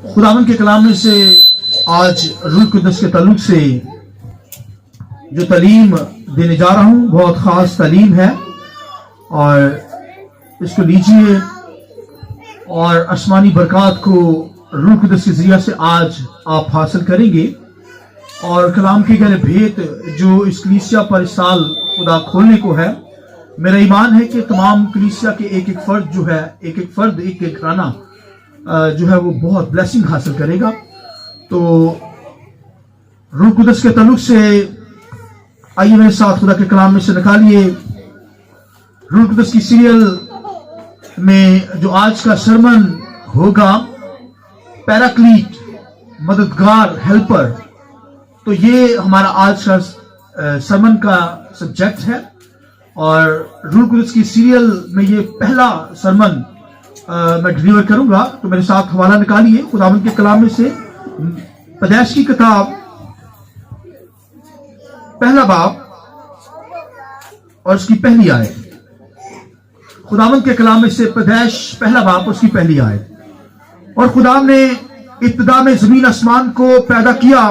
खुदावन के कलाम में से आज रूह कुदस के ताल्लुक से जो तालीम देने जा रहा हूँ बहुत ख़ास तालीम है और इसको लीजिए और आसमानी बरकत को रूह कुदस के ज़रिया से आज आप हासिल करेंगे और कलाम के गहरे भेद जो इस कलीसिया पर इस साल खुदा खोलने को है। मेरा ईमान है कि तमाम कलीसिया के एक एक फर्द जो है एक एक घराना जो है वो बहुत ब्लेसिंग हासिल करेगा। तो रूह कुदस के ताल्लुक से आइए मेरे साथ खुदा के कलाम में से निकालिए रूह कुदस की सीरियल में जो आज का सरमन होगा पैराक्लीट, मददगार, हेल्पर। तो ये हमारा आज का सरमन का सब्जेक्ट है और रूह कुदस की सीरियल में ये पहला सरमन मैं डिलीवर करूंगा। तो मेरे साथ हवाला निकालिए खुदावंद के कलाम में से पैदाइश की किताब पहला बाब और उसकी पहली आयत। खुदावंद के कलाम में से पैदाइश पहला बाब उसकी पहली आयत। और खुदा ने इब्तिदा में जमीन आसमान को पैदा किया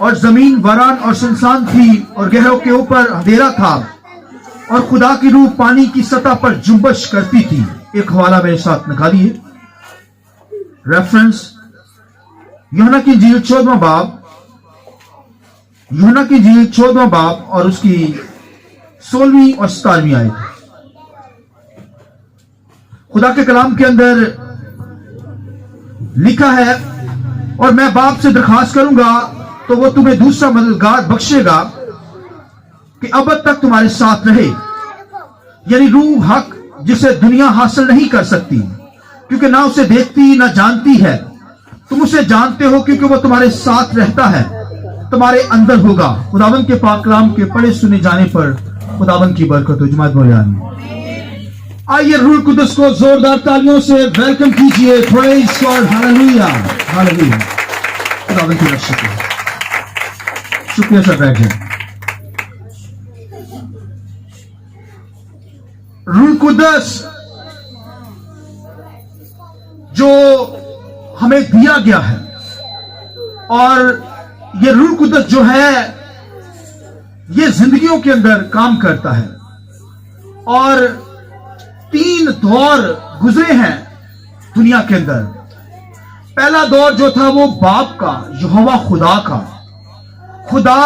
और जमीन वीरान और सुनसान थी और गहरों के ऊपर अंधेरा था और खुदा की रूह पानी की सतह पर जुम्बश करती थी। एक हवाला मेरे साथ निकालिए। रेफरेंस यूहन्ना की इंजील 14वां बाब और उसकी 16वीं और 17वीं आयत। खुदा के कलाम के अंदर लिखा है और मैं बाप से दरखास्त करूंगा तो वो तुम्हें दूसरा मददगार बख्शेगा कि अब तक तुम्हारे साथ रहे, यानी रूह हक जिसे दुनिया हासिल नहीं कर सकती क्योंकि ना उसे देखती ना जानती है। तुम उसे जानते हो क्योंकि वो तुम्हारे साथ रहता है, तुम्हारे अंदर होगा। खुदावंद के पाक कलाम के पढ़े सुने जाने पर खुदावंद की बरकत हो। जमात बोले आमीन। आइए रूह कुदस को जोरदार तालियों से वेलकम कीजिए। Praise God, hallelujah hallelujah. खुदावंद की शुक्रिया सर। बैठ जाए। रूह कुदस जो हमें दिया गया है और ये रूह कुदस जो है ये जिंदगियों के अंदर काम करता है और 3 दौर गुजरे हैं दुनिया के अंदर। पहला दौर जो था वो बाप का, यहोवा खुदा का। खुदा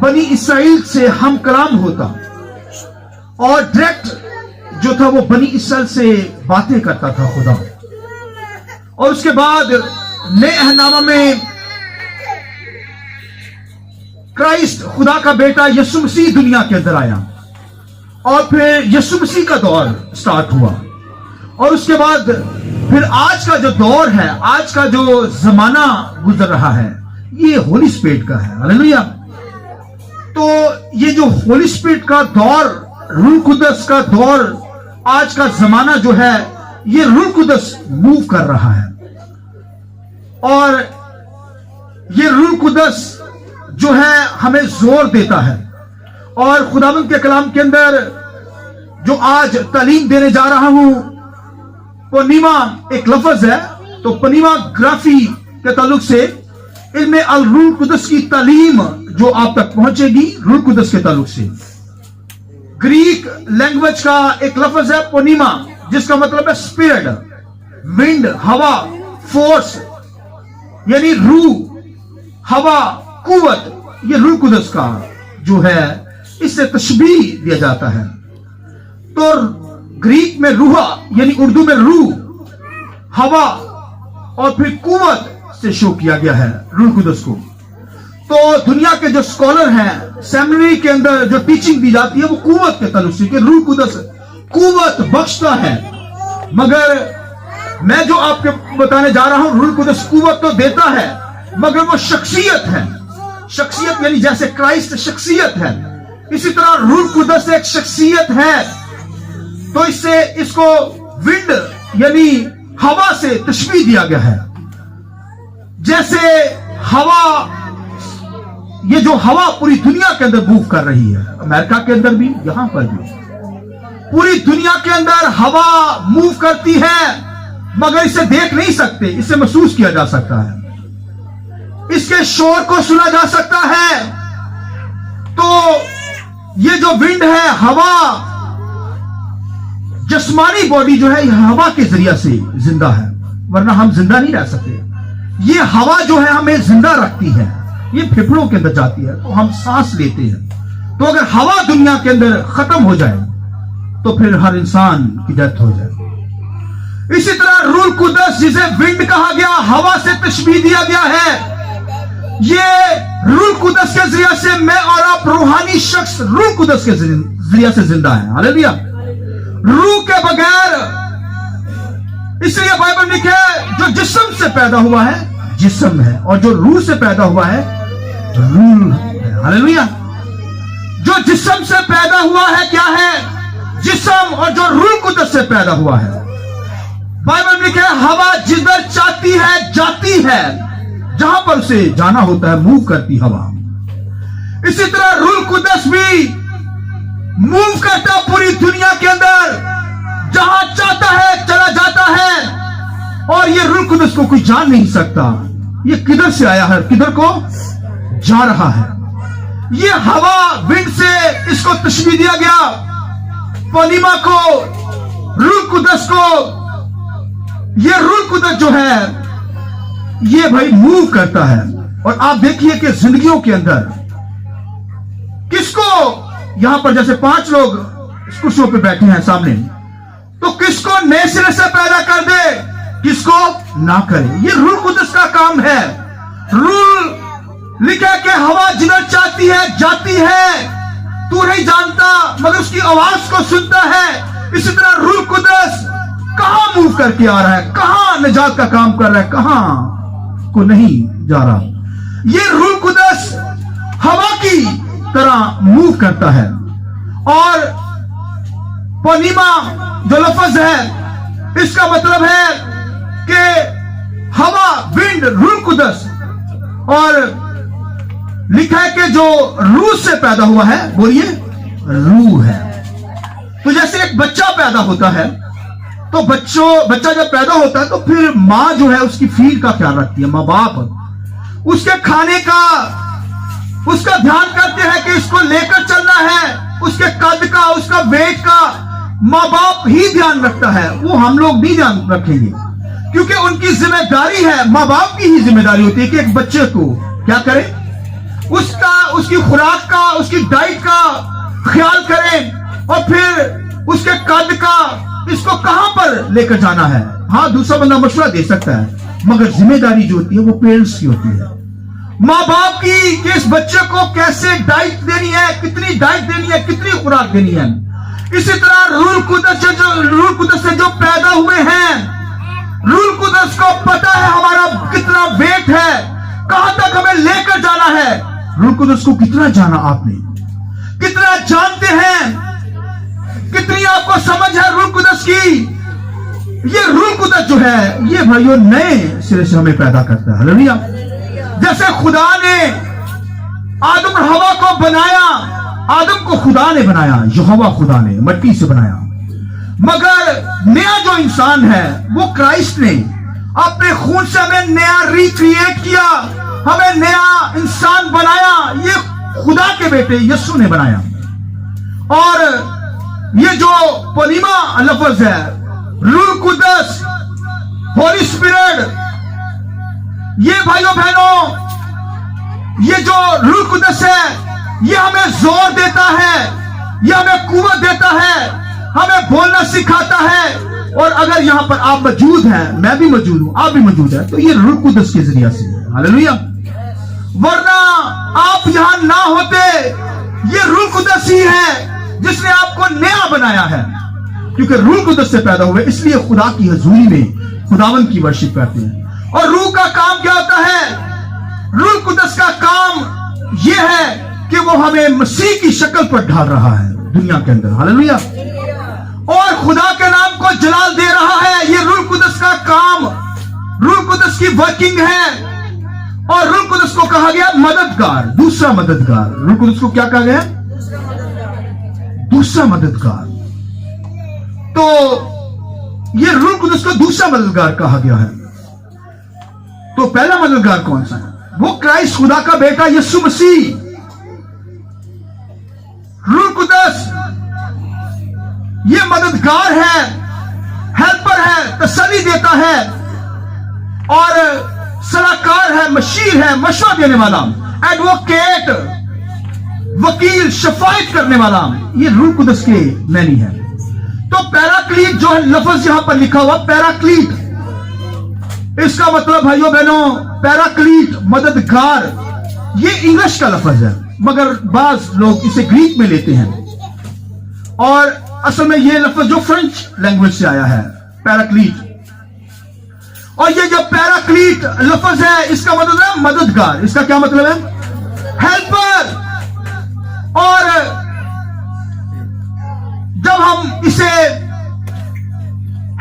बनी इसराइल से हम कलाम होता और डायरेक्ट जो था वो बनी इसराइल से बातें करता था खुदा। और उसके बाद नए अहदनामा में क्राइस्ट, खुदा का बेटा यीशु मसीह दुनिया के अंदर आया और फिर यीशु मसीह का दौर स्टार्ट हुआ। और उसके बाद फिर आज का जो दौर है, आज का जो जमाना गुजर रहा है, ये होली स्पिरिट का है। हालेलुया। तो ये जो होली स्पिरिट का दौर, रूह कुदस का दौर, आज का जमाना जो है ये रूह कुदस मूव कर रहा है और ये रूह कुदस जो है हमें जोर देता है। और खुदावंद के कलाम के अंदर जो आज तालीम देने जा रहा हूं, पनीमा एक लफ्ज है, तो पनीमा ग्राफी के ताल्लुक से इनमें अल रूह कुदस की तालीम जो आप तक पहुंचेगी रूह कुदस के ताल्लुक से। ग्रीक लैंग्वेज का एक लफ्ज है पोनीमा जिसका मतलब है स्पिरिट, विंड, हवा, फोर्स, यानी रूह, हवा, कुवत। ये रूह कुदस का जो है इससे तशबीह दिया जाता है। तो ग्रीक में रूहा यानी उर्दू में रूह, हवा और फिर कुवत से शो किया गया है रूह कुदस को। तो दुनिया के जो स्कॉलर हैं, सेमिनरी के अंदर जो टीचिंग दी जाती है वो कुवत के ताल्लुक से कि रूह कुदस कुवत बख्शता है। मगर मैं जो आपके बताने जा रहा हूं, रूह कुदस कुवत तो देता है मगर वो शख्सियत है। शख्सियत यानी जैसे क्राइस्ट शख्सियत है, इसी तरह रूह कुदस एक शख्सियत है। तो इससे इसको विंड यानी हवा से तशबीह दिया गया है। जैसे हवा, ये जो हवा पूरी दुनिया के अंदर मूव कर रही है, अमेरिका के अंदर भी, यहां पर भी, पूरी दुनिया के अंदर हवा मूव करती है मगर इसे देख नहीं सकते, इसे महसूस किया जा सकता है, इसके शोर को सुना जा सकता है। तो ये जो विंड है, हवा, जिस्मानी बॉडी जो है, यह हवा के जरिए से जिंदा है, वरना हम जिंदा नहीं रह सकते। ये हवा जो है हमें जिंदा रखती है, ये फेफड़ों के अंदर जाती है तो हम सांस लेते हैं। तो अगर हवा दुनिया के अंदर खत्म हो जाए तो फिर हर इंसान की डेथ हो जाए। इसी तरह रूह कुदस, जिसे विंड कहा गया, हवा से तशबीह दिया गया है, ये रूह कुदस के जरिए से मैं और आप रूहानी शख्स रूह कुदस के जरिए से जिंदा है। हालेलुया। रूह के बगैर, इसलिए बाइबल में लिखा है जो जिस्म से पैदा हुआ है जिस्म है, और जो रूह से पैदा हुआ है रूह है। हालेलुया। जो जिस्म से पैदा हुआ है क्या है? जिस्म। और जो रूह कुदस से पैदा हुआ है, बाइबल में लिखा है हवा जिधर चाहती है जाती है, जहां पर उसे जाना होता है मूव करती हवा। इसी तरह रूह कुदस भी मूव करता पूरी दुनिया के अंदर, जहां चाहता है चला जाता है। और ये रूह कुदस को कोई जान नहीं सकता, ये किधर से आया है, किधर को जा रहा है। ये हवा, विंड से इसको तशबीह दिया गया, पनीमा को, रूह कुदस को। ये रूह कुदस जो है ये भाई मूव करता है। और आप देखिए कि जिंदगियों के अंदर किसको, यहां पर जैसे 5 लोग कुर्सियों पे बैठे हैं सामने, तो किसको नए सिरे से पैदा कर दे, किसको ना करे। ये रूह कुदस का काम है। रूह लिखा कि हवा जिधर चाहती है जाती है, तू नहीं जानता मगर उसकी आवाज को सुनता है। इसी तरह रूह कुदस कहां मूव करके आ रहा है, कहां निजात का काम कर रहा है, कहां को नहीं जा रहा। ये रूह कुदस हवा की तरह मूव करता है। और पनीमा जो लफ्ज है, इसका मतलब है कि हवा, विंड, रूह कुदस। और लिखा है कि जो रूह से पैदा हुआ है, बोलिए रूह है। तो जैसे एक बच्चा पैदा होता है, तो बच्चा जब पैदा होता है तो फिर माँ जो है उसकी फीड का ख्याल रखती है, माँ बाप उसके खाने का, उसका ध्यान करते हैं कि इसको लेकर चलना है, उसके कद का, उसका वेट का माँ बाप ही ध्यान रखता है, वो हम लोग नहीं ध्यान रखेंगे, क्योंकि उनकी जिम्मेदारी है, माँ बाप की ही जिम्मेदारी होती है कि एक बच्चे को क्या करे, उसकी खुराक का, उसकी डाइट का ख्याल करें, और फिर उसके कद का, इसको कहां पर लेकर जाना है। हाँ, दूसरा बंदा मशवरा दे सकता है, मगर जिम्मेदारी जो होती है वो पेरेंट्स की होती है, माँ बाप की, कि इस बच्चे को कैसे डाइट देनी है, कितनी डाइट देनी है, कितनी खुराक देनी है। इसी तरह रूह कुदस से जो पैदा हुए हैं, रूह कुदस को पता है हमारा कितना वेट है, कहां तक हमें लेकर जाना है। रूह कुदस को कितना जाना आपने, कितना जानते हैं, कितनी आपको समझ है रूह कुदस की। ये रूह कुदस जो है ये भाइयों नए सिरे से हमें पैदा करता है। हालेलुया। जैसे खुदा ने आदम और हवा को बनाया, आदम को खुदा ने बनाया, यहोवा खुदा ने मिट्टी से बनाया, मगर नया जो इंसान है वो क्राइस्ट ने अपने खून से हमें नया रिक्रिएट किया, हमें नया इंसान बनाया। ये खुदा के बेटे यीशु ने बनाया। और ये जो पनीमा लफ्ज है, रूह कुदस, होली स्पिरिट, ये भाइयों बहनों, ये जो रूह कुदस है ये हमें जोर देता है, ये हमें कुव्वत देता है, हमें बोलना सिखाता है। और अगर यहां पर आप मौजूद हैं, मैं भी मौजूद हूं, आप भी मौजूद हैं, तो ये रूह कुदस के जरिए से है। हालेलुया। वरना आप यहां ना होते, ये रूह कुदस ही है जिसने आपको नया बनाया है, क्योंकि रूह कुदस से पैदा हुए, इसलिए खुदा की हजूरी में खुदावन की वर्शिप करते हैं। और रूह का काम क्या होता है? रूह कुदस का काम यह है कि वो हमें मसीह की शक्ल पर ढाल रहा है दुनिया के अंदर। हालेलुया। और खुदा के नाम को जलाल दे रहा है। ये रूह कुदस का काम, रूह कुदस की वर्किंग है। और रूह कुदस को कहा गया मददगार, दूसरा मददगार। रूह कुदस को क्या कहा गया? दूसरा मददगार। तो ये रूह कुदस को दूसरा मददगार कहा गया है। तो पहला मददगार कौन सा है? वो क्राइस्ट, खुदा का बेटा यीशु मसीह। रूह कुदस ये मददगार है, हेल्पर है, तसल्ली देता है और सलाहकार है, मशीर है, मशवरा देने वाला, एडवोकेट, वकील, शफायत करने वाला, ये रूह कुदस के मैनी है। तो पैराक्लीट जो है लफ्ज यहां पर लिखा हुआ पैराक्लीट, इसका मतलब भाइयों बहनों, पैराक्लीट मददगार, ये इंग्लिश का लफ्ज है, मगर बाज लोग इसे ग्रीक में लेते हैं और असल में ये लफ्ज जो फ्रेंच लैंग्वेज से आया है, पैराक्लीट। और ये जो पैराक्लीट लफ्ज है इसका मतलब है मददगार। इसका क्या मतलब है? हेल्पर। और जब हम इसे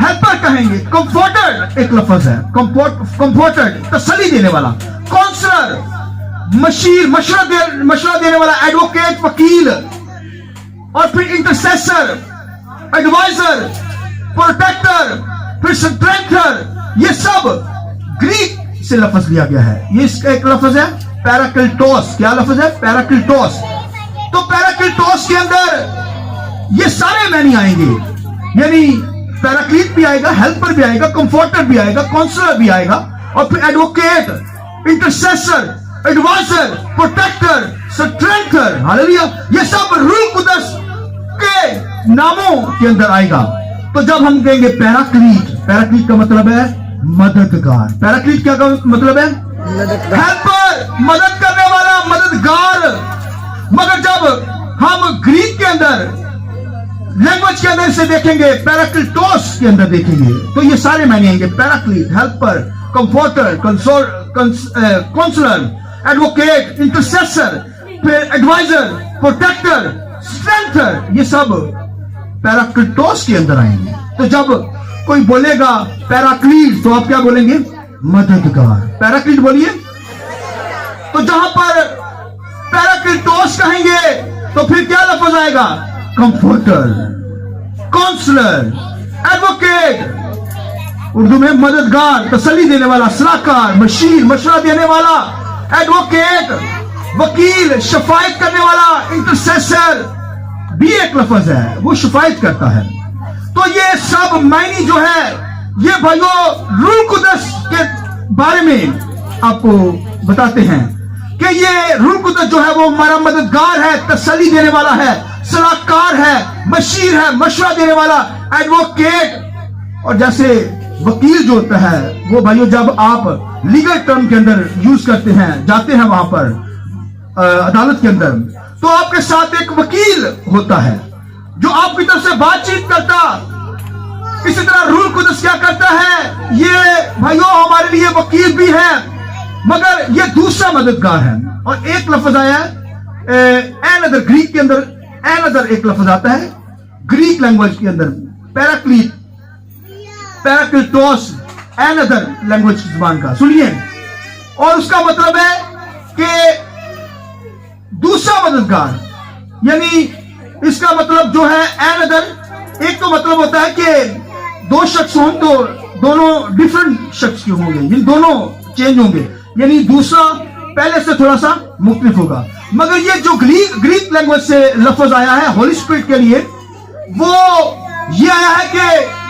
हेल्पर कहेंगे, कंफर्टर एक लफ्ज है, कंफर्टर तसल्ली देने वाला, काउंसलर, मशीर, मशवरा देने वाला, एडवोकेट, वकील, और फिर इंटरसेसर, एडवाइजर, प्रोटेक्टर, फिर स्ट्रेंथर, ये सब ग्रीक से लफ्ज लिया गया है। ये इसका एक लफ्ज है पैराक्लिटोस। क्या लफ्ज है? पैराक्लिटोस। तो पैराक्लिटोस के अंदर ये सारे मैनी आएंगे, यानी पैराक्लीट भी आएगा, हेल्पर भी आएगा, कंफर्टर भी आएगा, काउंसलर भी आएगा, और फिर advocate, intercessor, adviser, protector, स्ट्रेंथर, hallelujah, ये सब रूह कुदस के नामों के अंदर आएगा। तो जब हम कहेंगे पैराक्लीट, पैराक्लीट का मतलब है मददगार। पैराक्लीट क्या का मतलब है? हेल्पर, मदद करने वाला, मददगार। मगर जब हम ग्रीक के अंदर, लैंग्वेज के अंदर से देखेंगे, पैराक्लिटोस के अंदर देखेंगे, तो ये सारे मायने आएंगे, पैराक्लीट, हेल्पर, कंफर्टर, काउंसलर, एडवोकेट, इंटरसेसर, फिर एडवाइजर, प्रोटेक्टर, स्ट्रेंथर, ये सब पैराक्लिटोस के अंदर आएंगे। तो जब कोई बोलेगा पैराक्लीट, तो आप क्या बोलेंगे? मददगार। पैराक्लीट बोलिए। तो जहां पर पैराक्लिटोस कहेंगे तो फिर क्या लफ्ज आएगा? कंफर्टर, काउंसलर, एडवोकेट, उर्दू में मददगार, तसल्ली देने वाला, सलाहकार, मशीर, मशवरा देने वाला, एडवोकेट, वकील, शफायत करने वाला, इंटरसेसर भी एक लफ्ज है, वो शफायत करता है। तो ये सब मायनी जो है, ये भाइयों रूह कुदस के बारे में आपको बताते हैं कि ये रूह कुदस जो है वो हमारा मददगार है, तसल्ली देने वाला है, सलाहकार है, मशीर है, मशवरा देने वाला, एडवोकेट। और जैसे वकील जो होता है वो भाइयों जब आप लीगल टर्म के अंदर यूज करते हैं, जाते हैं वहां पर अदालत के अंदर, तो आपके साथ एक वकील होता है जो आपकी तरफ से बातचीत करता। इसी तरह रूह कुदस क्या करता है? ये भाइयों हमारे लिए वकील भी है, मगर ये दूसरा मददगार है। और एक लफ्ज आया है एनदर, ग्रीक के अंदर एनदर एक लफ्ज आता है ग्रीक लैंग्वेज के अंदर, पैराक्लीट, पैराक्लिटोस, एनदर लैंग्वेज की जुबान का, सुनिए। और उसका मतलब है कि दूसरा मददगार, यानी इसका मतलब जो है एनदर, एक तो मतलब होता है कि दो शख्स हों तो दोनों डिफरेंट शख्स के होंगे, यानी दोनों चेंज होंगे, यानी दूसरा पहले से थोड़ा सा मुख्तलिफ होगा। मगर ये जो ग्रीक लैंग्वेज से लफ्ज आया है होली स्पिरिट के लिए, वो ये आया है कि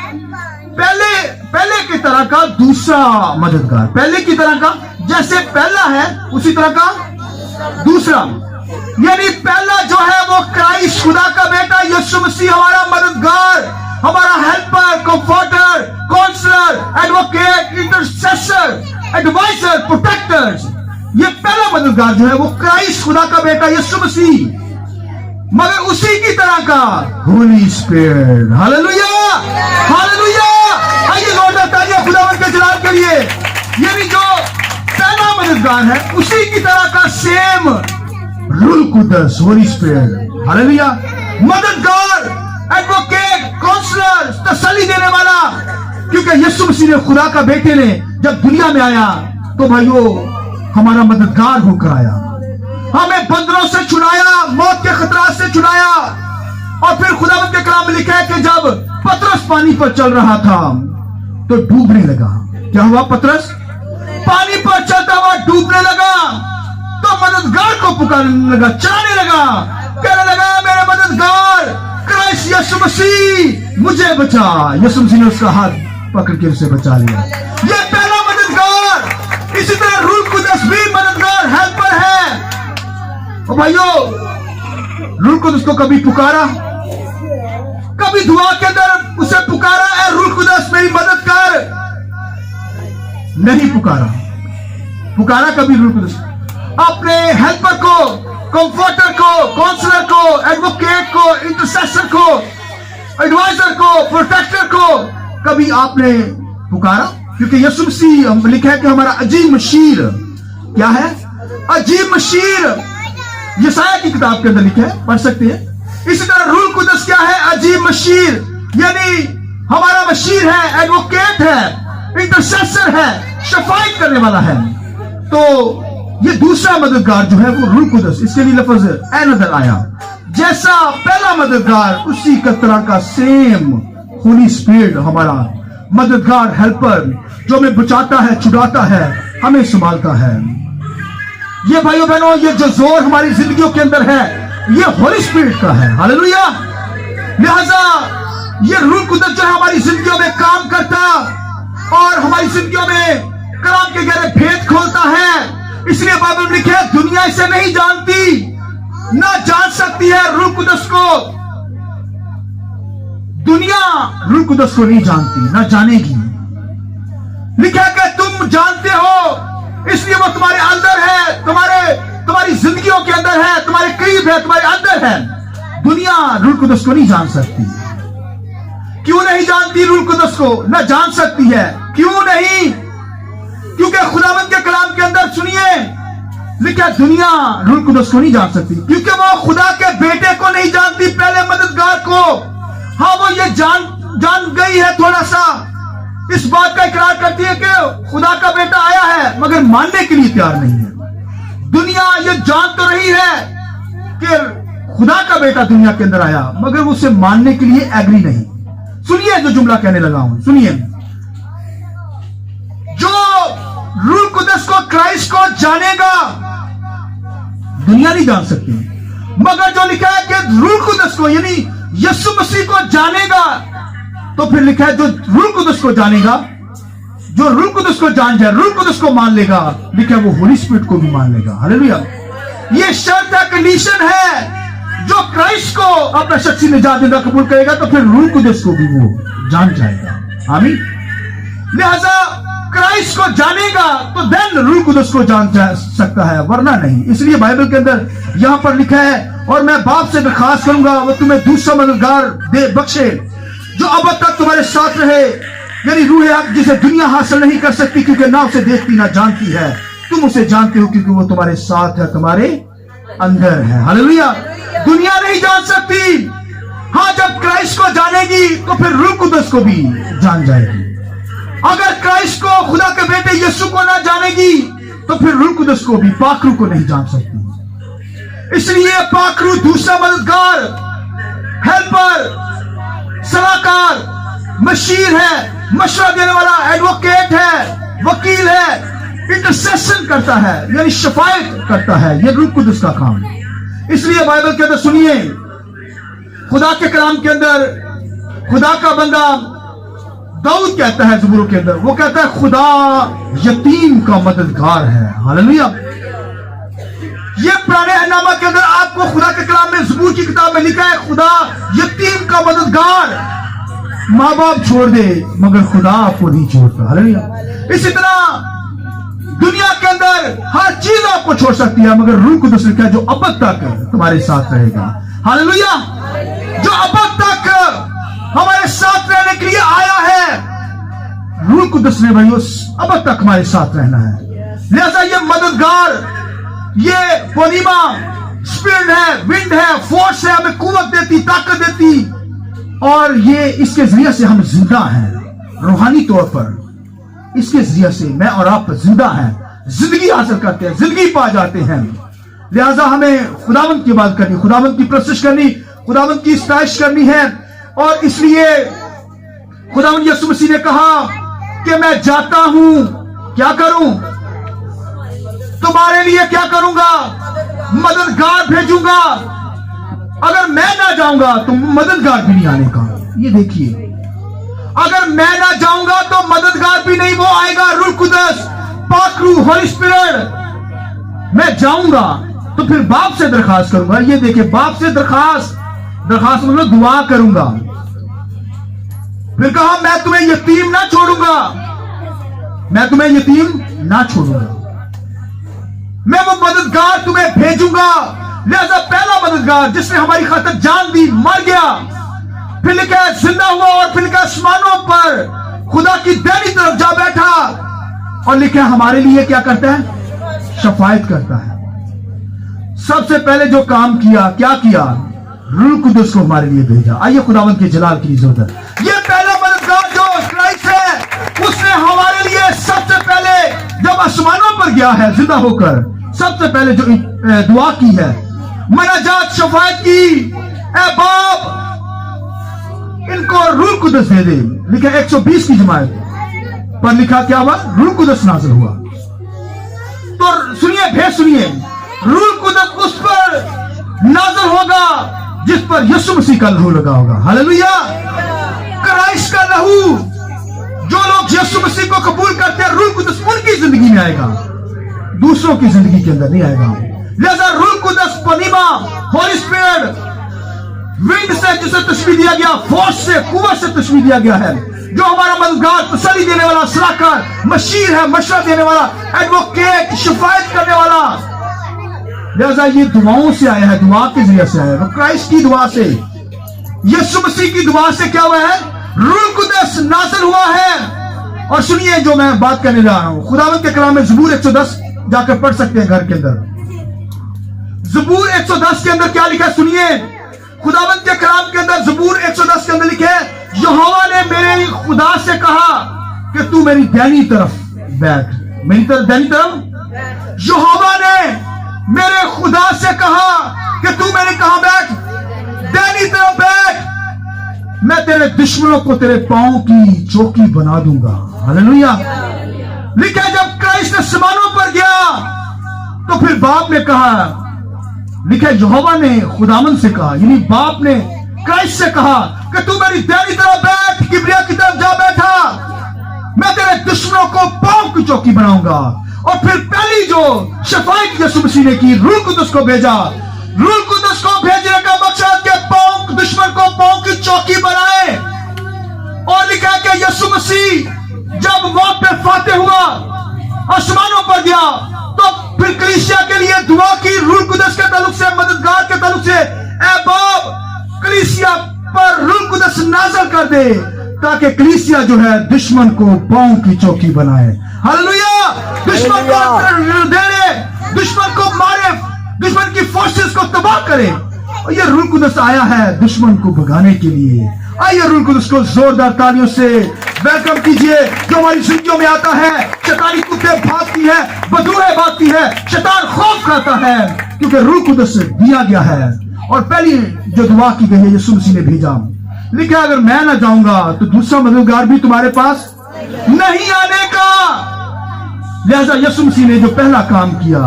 पहले की तरह का दूसरा मददगार, पहले की तरह का, जैसे पहला है उसी तरह का दूसरा, यानी पहला जो है वो क्राइस्ट, खुदा का बेटा यीशु मसीह, हमारा मददगार, हमारा helper, comforter, counsellor, advocate, intercessor, adviser, protectors, ये पहला मददगार जो है वो क्राइस्ट, खुदा का बेटा यीशु मसीह। मगर उसी की तरह का होली स्पिरिट, हालेलुया, हालेलुया। आइए लौटा तालियां खुदावंद के जलाल के लिए। यानी जो पहला मददगार है उसी की तरह का सेम रूह कुदस, होली स्पिरिट, हालेलुया, मददगार, एडवोकेट, काउंसलर, तसल्ली देने वाला। क्योंकि यीशु मसीह ने, खुदा का बेटे ने जब दुनिया में आया तो भाइयों हमारा मददगार होकर आया, हमें बंदरों से छुड़ाया, मौत के खतरात से छुड़ाया। और फिर खुदावंद के कलाम में लिखा है कि जब पतरस पानी पर चल रहा था तो डूबने लगा। क्या हुआ? पतरस पानी पर चलता हुआ डूबने लगा तो मददगार को पुकारने लगा, चलाने लगा, कहने लगा, मेरे मददगार क्राइस्ट यीशु मसीह मुझे बचा। यीशु मसीह ने उसका हाथ पकड़ के उसे बचा लिया। ये पहला मददगार। इसी तरह रूह कुदस भी मददगार, हेल्पर है। और भाइयों, रूह कुदस को कभी पुकारा, कभी दुआ के अंदर उसे पुकारा, है रूह कुदस मेरी मदद कर? नहीं पुकारा। पुकारा कभी रूह कुदस अपने हेल्पर को, कंफर्टर को, काउंसलर को, एडवोकेट को, इंटरसेसर को, एडवाइजर को, प्रोटेक्टर को कभी आपने पुकारा? क्योंकि यीशु मसीह लिखा है कि हमारा अजीब मशीर क्या है? अजीब मशीर। यशायाह की किताब के अंदर लिखा है, पढ़ सकते हैं। इसी तरह रूह कुदस क्या है? अजीब मशीर, यानी हमारा मशीर है, एडवोकेट है, इंटरसेसर है, शफायत करने वाला है। तो ये दूसरा मददगार जो है वो रूह कुदस, इसके लिए लफ्ज ए नजर आया। जैसा पहला मददगार, उसी का तरह का सेम होली स्पिरिट हमारा मददगार, हेल्पर, जो हमें बचाता है, छुड़ाता है, हमें संभालता है। ये भाइयों बहनों, ये जो जोर हमारी जिंदगियों के अंदर है, ये होली स्पिरिट का है। हालेलुया। लिहाजा ये रूह कुदस जो है हमारी जिंदगियों में काम करता और हमारी जिंदगियों में कलाम के गहरे भेद खोलता है। इसलिए बाइबल में लिखा है, दुनिया इसे नहीं जानती, ना जान सकती है रूह कुदस को। दुनिया रूह कुदस को नहीं जानती, ना जानेगी। लिखा है कि तुम जानते हो, इसलिए वो तुम्हारे अंदर है, तुम्हारी जिंदगियों के अंदर है, तुम्हारे करीब है, तुम्हारे अंदर है। दुनिया रूह कुदस को नहीं जान सकती। क्यों नहीं जानती रूह कुदस को? ना जान सकती है। क्यों नहीं? क्योंकि खुदावंद के कलाम के अंदर सुनिए, लिखा दुनिया रूह कुदस को नहीं जान सकती, क्योंकि वो खुदा के बेटे को नहीं जानती, पहले मददगार को। हाँ, वो ये जान गई है, थोड़ा सा इस बात का इकरार करती है कि खुदा का बेटा आया है, मगर मानने के लिए तैयार नहीं है। दुनिया ये जान तो रही है कि खुदा का बेटा दुनिया के अंदर आया, मगर उसे मानने के लिए एग्री नहीं। सुनिए जो जुमला कहने लगा हूं, सुनिए। जो रूह कुदस को, क्राइस्ट को जानेगा, दुनिया नहीं जान सकती, मगर जो लिखा है कि रूह कुदस को, यानी यीशु मसीह को जानेगा, तो फिर लिखा है जो रूह कुदस को जानेगा, जो रूह कुदस को जान जाए, रूह कुदस को मान लेगा, लिखा है वो होली स्पिरिट को भी मान लेगा। हालेलुया। ये शर्त है, कंडीशन है। जो क्राइस्ट को अपना शख्सी निजात देना कबूल करेगा, तो फिर रूह कुदस को भी वो जान जाएगा। आमीन। लिहाजा क्राइस्ट को जानेगा तो देन रूह कुदस को जान सकता है, वरना नहीं। इसलिए बाइबल के अंदर यहां पर लिखा है, और मैं बाप से दरखास्त करूंगा वो तुम्हें दूसरा मददगार दे बख्शे, जो अब तक तुम्हारे साथ रहे, यानी रूह हक, जिसे दुनिया हासिल नहीं कर सकती, क्योंकि ना उसे देखती ना जानती है। तुम उसे जानते हो क्योंकि वो तुम्हारे साथ है, तुम्हारे अंदर है। हालेलुया। दुनिया नहीं जान सकती। हाँ, जब क्राइस्ट को जानेगी तो फिर रूह कुदस को भी जान जाएगी। अगर क्राइस्ट को, खुदा के बेटे यीशु को ना जानेगी, तो फिर रूह कुदस को भी, पाक रूह को नहीं जान सकती। इसलिए पाक रूह दूसरा मददगार, हेल्पर, सलाहकार, मशीर है, मशवरा देने वाला, एडवोकेट है, वकील है, इंटरसेशन करता है, यानी शफायत करता है। यह रूह कुदस का काम। इसलिए बाइबल के अंदर सुनिए, खुदा के कलाम के अंदर खुदा का बंदा दाऊद कहता है ज़बूर के अंदर, वो कहता है खुदा यतीम का मददगार है। हालेलुया। ये पुराने नामा के अंदर आपको खुदा के कलाम में, ज़बूर की किताब में लिखा है, खुदा यतीम का मददगार। माँ बाप छोड़ दे मगर खुदा आपको नहीं छोड़ता। हालेलुया। इसी तरह दुनिया के अंदर हर चीज आपको छोड़ सकती है, मगर रूह कुदस लिखा है जो अब तक तुम्हारे साथ रहेगा। हालेलुया। जो अब तक हमारे साथ रहने के लिए आया है, रूह कुदस ने भाई अब तक हमारे साथ रहना है। लिहाजा ये मददगार, ये पोनीमा स्पिरिट है, विंड है, फोर्स है, हमें कुव्वत देती, ताकत देती, और ये इसके जरिए से हम जिंदा हैं रूहानी तौर पर। इसके जरिए से मैं और आप जिंदा हैं, जिंदगी हासिल करते हैं, जिंदगी पा जाते हैं। लिहाजा हमें खुदावंद की बात करनी, खुदावंद की प्रशंसा करनी, खुदावंद की सताइश करनी है। और इसलिए खुदावंद यीशु मसीह ने कहा कि मैं जाता हूं, क्या करूं? तुम्हारे लिए क्या करूंगा? मददगार भेजूंगा। अगर मैं ना जाऊंगा तो मददगार भी नहीं आने का। ये देखिए, अगर मैं ना जाऊंगा तो मददगार भी नहीं वो आएगा, रूह कुदस, पाक रूह, होली स्पिरिट। मैं जाऊंगा तो फिर बाप से दरखास्त करूंगा। ये देखिए, बाप से दरखास्त मतलब दुआ करूंगा। फिर कहा मैं तुम्हें यतीम ना छोड़ूंगा, मैं तुम्हें यतीम ना छोड़ूंगा, मैं वो मददगार तुम्हें भेजूंगा। लिहाजा पहला मददगार जिसने हमारी खातिर जान दी, मर गया, फिर लिखा है जिंदा हुआ, और फिर लिखा आसमानों पर खुदा की दाहिनी तरफ जा बैठा, और लिखा है हमारे लिए क्या करता है? शफायत करता है। सबसे पहले जो काम किया, क्या किया? रूह कुदस को हमारे लिए भेजा। आइए खुदावंद के जलाल की इज्जत है। ये पहला मददगार जो क्राइस्ट है, उसने हमारे लिए सबसे पहले जब आसमानों पर गया है जिंदा होकर, सबसे पहले जो दुआ की है, मनाजात, शफायत की, ऐ बाप इनको रूह कुदस दे दे। लिखा 120 की जमात पर लिखा क्या हुआ? रूह कुदस नाज़िल हुआ। तो सुनिए, भेद सुनिए, रूह कुदस उस पर नाज़िल होगा जिस पर यीशु मसीह का लहू लगा होगा। हालेलुया! क्राइस्ट का लहू, जो लोग यीशु मसीह को कबूल करते हैं, रूह कुदस उनकी जिंदगी में आएगा, दूसरों की जिंदगी के अंदर नहीं आएगा। लिहाजा रूह कुदस, पनीमा, होली स्पिरिट, विंड से जिसे तशबीह दिया गया, फोर्स से, कुव्वत से तशबीह दिया गया है, जो हमारा मददगार, तसल्ली देने वाला, सलाहकार, मशीर है, मशवरा देने वाला, एडवोकेट, शफायत करने वाला। लिहाजा ये दुआओं से आया है, दुआ के जरिए से आया है, क्राइस्ट की दुआ से, यीशु मसीह की दुआ से क्या हुआ है? रूह कुदस नाज़िल हुआ है। और सुनिए जो मैं बात करने जा रहा हूं, खुदावंद के कलाम में ज़बूर 110 जाकर पढ़ सकते हैं घर के अंदर। ज़बूर 110 के अंदर क्या लिखा है? सुनिए, खुदावंद के कलाम के अंदर ज़बूर 110 के अंदर लिखे है, यहोवा ने मेरे खुदा से कहा कि तू मेरी दाहिनी तरफ बैठ। मेरी तरफ, दाहिनी तरफ। यहोवा ने मेरे खुदा से कहा कि तू मेरे कहां बैठ? दाहिनी तरफ बैठ। मैं तेरे दुश्मनों को तेरे पांव की चौकी बना दूंगा। हालेलुया! लिखा जब क्राइस्ट आसमानों पर गया तो फिर बाप ने कहा, लिखा यहोवा ने खुदावंद से कहा, यानी बाप ने क्राइस्ट से कहा कि तू मेरी दाहिनी तरफ बैठ, किबरिया की तरफ जा बैठा, मैं तेरे दुश्मनों को पांव की चौकी बनाऊंगा। और फिर पहली जो शफायत यीशु मसीह ने की, रूह कुदस को भेजा। रूह कुदस को भेजने का मकसद के पांव, दुश्मन को पांव की चौकी बनाए। और लिखा कि यीशु मसीह जब मौत पे फाते हुआ, आसमानों पर गया, तो फिर कलीसिया के लिए दुआ की, रूह कुदस के ताल्लुक से, मददगार के ताल्लुक से, ऐ बाप कलीसिया पर रूह कुदस नाज़िल कर दे, ताकि कलीसिया जो है दुश्मन को पांव की चौकी बनाए। हालेलुया! दुश्मन को दे, दुश्मन को मारे, दुश्मन की फोर्सेस को तबाह करे। और ये रूह कुदस आया है दुश्मन को भगाने के लिए। आइए रूह कुदस को जोरदार तालियों से वेलकम कीजिए। जो हमारी जिंदगियों में आता है, शैतानी कुत्ते भागती है, बदूहें भागती है, शैतान खौफ खाता है, क्योंकि रूह कुदस दिया गया है। और पहली जो दुआ की गई है, यीशु मसीह ने भेजा। लिखा अगर मैं ना जाऊंगा तो दूसरा मददगार भी तुम्हारे पास नहीं आने का। लिहाजा यीशु मसीह ने जो पहला काम किया,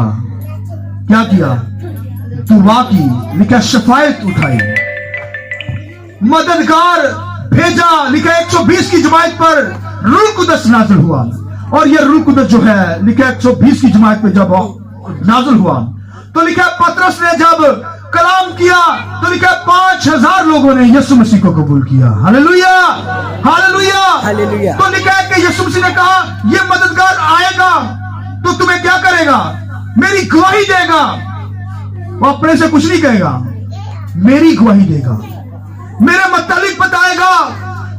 क्या किया? दुआ की। लिखा शफायत उठाई, मददगार भेजा। लिखा 120 की जमात पर रूह कुदस नाज़िल हुआ। और यह रूह कुदस जो है, लिखा 120 की जमात पर जब नाज़िल हुआ तो लिखा पतरस ने जब कलाम किया तो लिखा 5000 लोगों ने यीशु मसीह को कबूल किया। हालेलुया! हालेलुया! हालेलुया! तो लिखा है कि यीशु मसीह ने कहा यह मददगार आएगा तो तुम्हें क्या करेगा? मेरी गवाही देगा। वो अपने से कुछ नहीं कहेगा, मेरी गवाही देगा, मेरे मुतालिक बताएगा।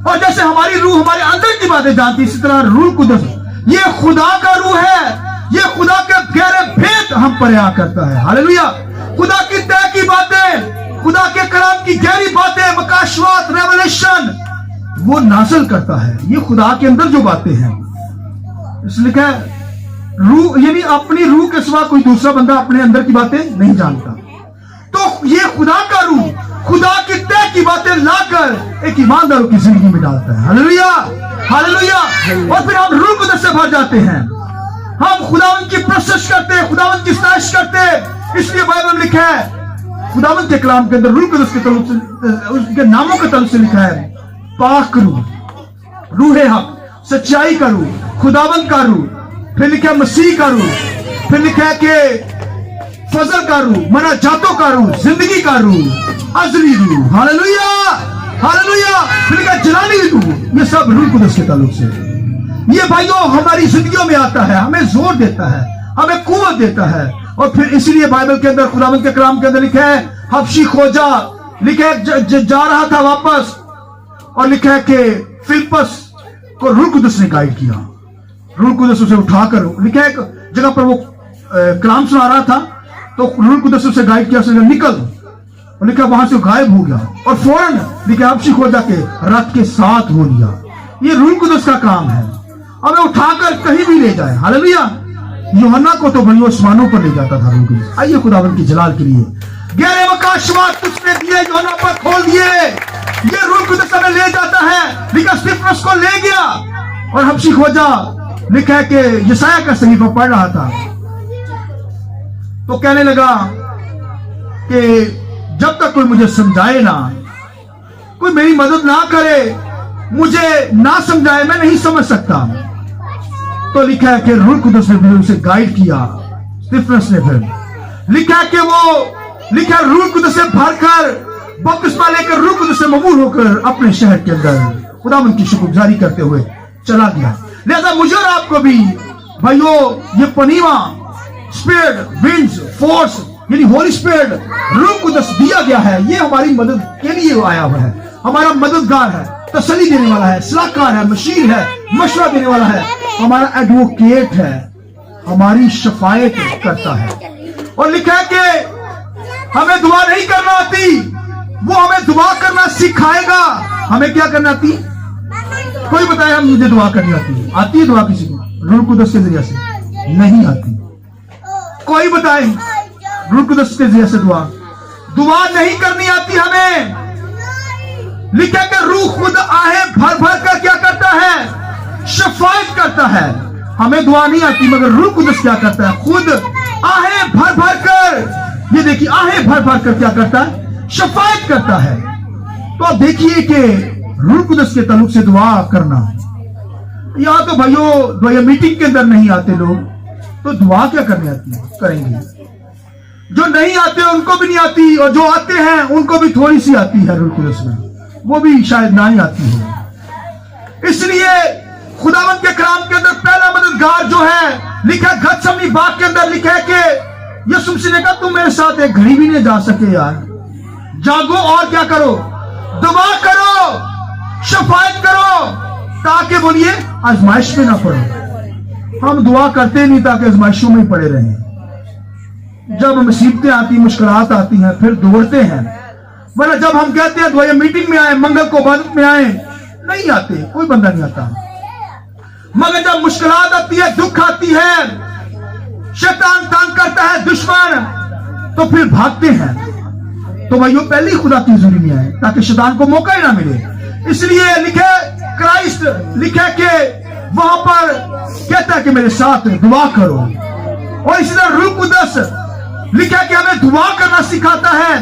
और जैसे हमारी रूह हमारे अंदर की बातें जानती, इसी तरह रूह कुदस ये खुदा का रूह है, ये खुदा के गहरे भेद हम पर बयां करता है। हालेलुया! खुदा की तय की बातें, खुदा के कलाम की गहरी बातें, मकाशवात, रेवलेशन वो नाज़िल करता है। ये खुदा के अंदर जो बातें हैं, इसलिए क्या रूह, यानी अपनी रूह के सिवा कोई दूसरा बंदा अपने अंदर की बातें नहीं जानता। तो ये खुदा का रूह, خدا کی طے کی باتیں لا کر ایک ایمانداروں کی زندگی میں ڈالتا ہے. Hallelujah hallelujah. اور پھر ہم روح القدس سے بھر جاتے ہیں. ہم خداوند کی پرستش کرتے ہیں, خداوند کی ستائش کرتے ہیں. اس لیے بائبل میں لکھا ہے, خداوند کے کلام کے اندر روح القدس کے تعلق سے, اس کے ناموں کے تعلق سے لکھا ہے, پاک روح, روح حق, سچائی کا روح, خداوند کا روح, پھر لکھا ہے مسیح کا روح, پھر لکھا ہے کہ فضل کا روح, مناجاتوں کا روح, زندگی کا روح, ازلی روح. Hallelujah hallelujah. پھر لکھا ہے جلالی روح. یہ سب روح القدس کے تعلق سے. یہ بھائیوں ہماری زندگیوں میں آتا ہے, ہمیں زور دیتا ہے, ہمیں قوت دیتا ہے. اور پھر اسی لیے بائبل کے اندر خداوند کے کلام کے اندر لکھا ہے, حبشی کھوجا لکھا ہے جا رہا تھا واپس, اور لکھا ہے کہ فلپس کو روح القدس نے گائیڈ کیا. روح القدس اسے اٹھا کر, لکھا ہے ایک جگہ پر وہ کلام سنا رہا تھا تو روح القدس اسے گائیڈ کیا, اسے نکل, اور لکھا وہاں سے غائب ہو گیا, اور فوراً لکھا حبشی کھوجا کے رتھ کے ساتھ ہو لیا. یہ روح القدس کا کام ہے, ہمیں اٹھا کر کہیں بھی لے جائے. ہاللویا. یوحنا کو تو بھائیوں آسمانوں پر لے جاتا تھا روح القدس. آئیے خداوند کی جلال کے لیے گہرے مکاشفات اس نے دیے, یوحنا پر کھول دیے. یہ روح القدس ہمیں لے جاتا ہے. لکھا سٹیفنس کو لے گیا, اور حبشی کھوجا لکھا ہے کہ یسایہ کا صحیفہ پڑھ رہا تھا تو کہنے لگا کہ جب تک کوئی مجھے سمجھائے نہ, کوئی میری مدد نہ کرے, مجھے نہ سمجھائے, میں نہیں سمجھ سکتا. تو لکھا ہے کہ روح القدس نے پھر اسے گائیڈ کیا. سٹیفنس نے پھر لکھا کہ وہ لکھا روح القدس سے بھر کر بپتسمہ لے کر روح القدس سے مبعوث ہو کر اپنے شہر کے اندر خداوند کی شکر گزاری کرتے ہوئے چلا گیا. لہذا مجھے اور آپ کو بھی بھائیو یہ پنیما اسپرٹ ونڈز فورس یعنی ہولی اسپرٹ روح القدس دیا گیا ہے. یہ ہماری مدد کے لیے آیا ہوا ہے, ہمارا مددگار ہے, تسلی دینے والا ہے, صلاحکار ہے, مشیر ہے, مشورہ دینے والا ہے, ہمارا ایڈوکیٹ ہے, ہماری شفاعت کرتا ہے. اور لکھا ہے کہ ہمیں دعا نہیں کرنا آتی, وہ ہمیں دعا کرنا سکھائے گا. ہمیں کیا کرنا آتی؟ کوئی بتائے ہم مجھے دعا کرنی آتی ہے دعا کسی کو روح القدس کے ذریعے سے نہیں آتی. کوئی بتائے روح القدس کے ذریعے سے دعا نہیں کرنی آتی ہمیں. لکھا کہ روح خود آہیں بھر بھر کر کیا کرتا ہے؟ شفاعت کرتا ہے. ہمیں دعا نہیں آتی مگر روح القدس کیا کرتا ہے؟ خود آہیں بھر بھر کر, یہ دیکھیے آہیں بھر بھر کر کیا کرتا ہے؟ شفاعت کرتا ہے. تو آپ دیکھیے کہ روح القدس کے تعلق سے دعا کرنا, یہاں تو بھائیو دعا میٹنگ کے اندر نہیں آتے لوگ, تو دعا کیا کرنے آتی ہے کریں گے. جو نہیں آتے ان کو بھی نہیں آتی, اور جو آتے ہیں ان کو بھی تھوڑی سی آتی ہے روح القدس میں, وہ بھی شاید نہ ہی آتی ہے. اس لیے خداوند کے کلام کے اندر پہلا مددگار جو ہے لکھا ہے گتسمنی باغ کے اندر لکھا ہے کہ یسوع مسیح نے کہا تم میرے ساتھ ایک گھڑی بھی نہیں جا سکے یار, جاگو اور کیا کرو, دعا کرو, شفاعت کرو, تاکہ بولیے آزمائش میں نہ پڑو. ہم دعا کرتے نہیں تاکہ آزمائشوں میں پڑے رہیں. جب مصیبتیں آتی, مشکلات آتی ہیں, پھر دوڑتے ہیں. ورنہ جب ہم کہتے ہیں دعا میٹنگ میں آئے, منگل کو عبادت میں آئے, نہیں آتے, کوئی بندہ نہیں آتا. مگر جب مشکلات آتی ہے, دکھ آتی ہے, شیطان تانگ کرتا ہے, دشمن, تو پھر بھاگتے ہیں. تو بھائیو پہلی خدا کی حضوری میں آئے تاکہ شیطان کو موقع ہی نہ ملے. اس لیے لکھے کرائسٹ لکھے کہ وہاں پر کہتا ہے کہ میرے ساتھ دعا کرو. اور اسی طرح روح القدس لکھا کہ ہمیں دعا کرنا سکھاتا ہے,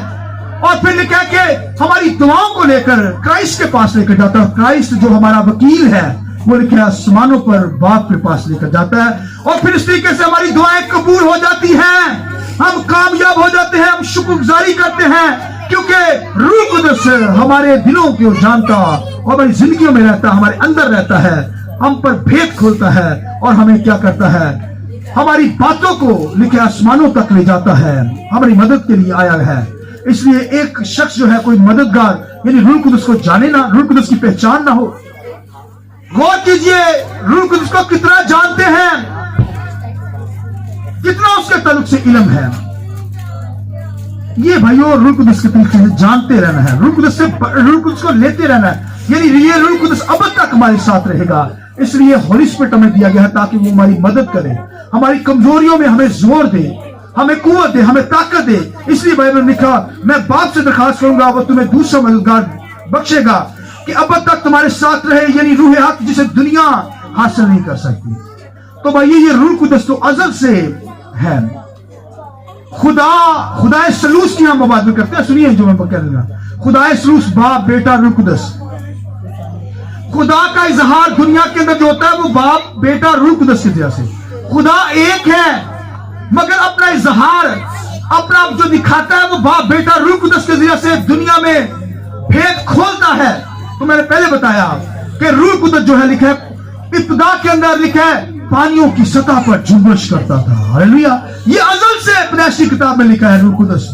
اور پھر لکھا کہ ہماری دعاؤں کو لے کر کرائسٹ کے پاس لے کر جاتا ہے. کرائسٹ جو ہمارا وکیل ہے وہ لکھا آسمانوں پر باپ کے پاس لے کر جاتا ہے, اور پھر اس طریقے سے ہماری دعائیں قبول ہو جاتی ہیں, ہم کامیاب ہو جاتے ہیں, ہم شکر گزاری کرتے ہیں, کیونکہ روح القدس ہمارے دلوں کو جانتا اور ہماری زندگیوں میں رہتا, ہمارے اندر رہتا ہے, ہم پر بھید کھولتا ہے, اور ہمیں کیا کرتا ہے, ہماری باتوں کو لکھے آسمانوں تک لے جاتا ہے, ہماری مدد کے لیے آیا ہے. اس لیے ایک شخص جو ہے کوئی مددگار یعنی روح القدس کو جانے نہ, روح القدس کی پہچان نہ ہو. غور کیجئے روح القدس کو کتنا جانتے ہیں, کتنا اس کے تعلق سے علم ہے. یہ بھائیو روح القدس کے تعلق سے جانتے رہنا ہے, روح القدس کو لیتے رہنا ہے, یعنی یہ روح القدس اب تک ہمارے ساتھ رہے گا. اس لیے ہولی اسپرٹ ہمیں دیا گیا ہے تاکہ وہ ہماری مدد کرے, ہماری کمزوریوں میں ہمیں زور دے, हमें कुव्वत दे, हमें ताकत दे। इसलिए बाइबल में लिखा, मैं बाप से दरखास्त करूंगा, वो तुम्हें दूसरा मददगार बख्शेगा कि अब तक तुम्हारे साथ रहे, यानी रूह हक जिसे दुनिया हासिल नहीं कर सकती। तो भाई ये रूह कुदस तो अज़ल से है। खुदाए सलूस की हम बात करते हैं। सुनिए जो मैं कह रहा हूं, खुदाए सलूस, बाप, बेटा, रूह कुदस। खुदा का इजहार दुनिया के अंदर जो होता है वो बाप, बेटा, रूह कुदस की वजह से। खुदा एक है मगर अपना इजहार, अपना जो दिखाता है वो बाप, बेटा, रूह कुदस के जरिए से दुनिया में भेद खोलता है। तो मैंने पहले बताया कि रूह कुदस जो है लिखा है, इब्तिदा के अंदर लिखा है पानियों की सतह पर जुम्बश करता था। हालेलुया। ये अज़ल से पैदाइशी किताब में लिखा है रूह कुदस।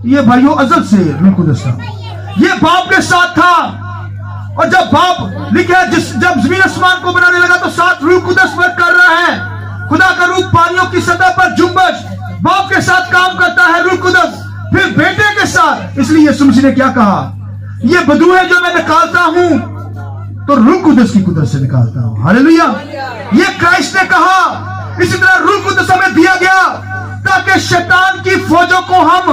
ये भाइयों अज़ल से रूह कुदस था, ये बाप के साथ था। और जब बाप लिखा है जब जमीन आसमान को बनाने लगा तो साथ रूह कुदस वर्क कर रहा है। खुदा का रूह पानियों की सतह पर जुम्बश, बाप के साथ काम करता है रूह कुदस, फिर बेटे के साथ। इसलिए यीशु मसीह ने क्या कहा, ये बदू है जो मैं निकालता हूं तो रूह कुदस की कुदरत से निकालता हूं। हालेलुया। ये क्राइस्ट ने कहा। इसी तरह रूह कुदस हमें दिया गया ताकि शैतान की फौजों को हम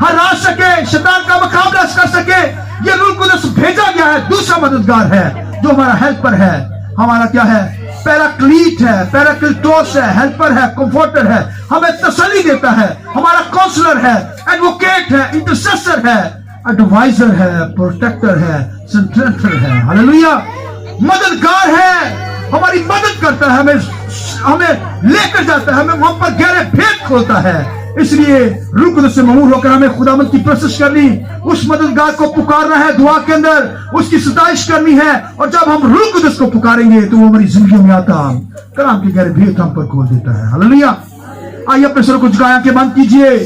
हरा सके, शैतान का मुकाबला कर सके। ये रूह कुदस भेजा गया है, दूसरा मददगार है जो हमारा हेल्पर है। हमारा क्या है, पैराक्लीट है, पैराक्लिटोस है, हेल्पर है, कंफर्टर है, हमें तसल्ली देता है, हमारा काउंसलर है, एडवोकेट है, इंटरसेसर है, एडवाइजर है, प्रोटेक्टर है, सेंट्रेटर है। हालेलुया। मददगार है, हमारी मदद करता है, हमें लेकर जाता है, हमें वहां पर गहरे भेद खोलता है। इसलिए रूह कुदस से ममूर होकर हमें खुदावंद की प्रशंसा करनी, उस मददगार को पुकारना है दुआ के अंदर, उसकी सताइश करनी है। और जब हम रूह कुदस को पुकारेंगे तो वो हमारी जिंदगी में आता कलाम के गहरे भेद हम पर खोल देता है। हालेलुया। आइए अपने सर को झुकाएं, आंखें बंद कीजिए।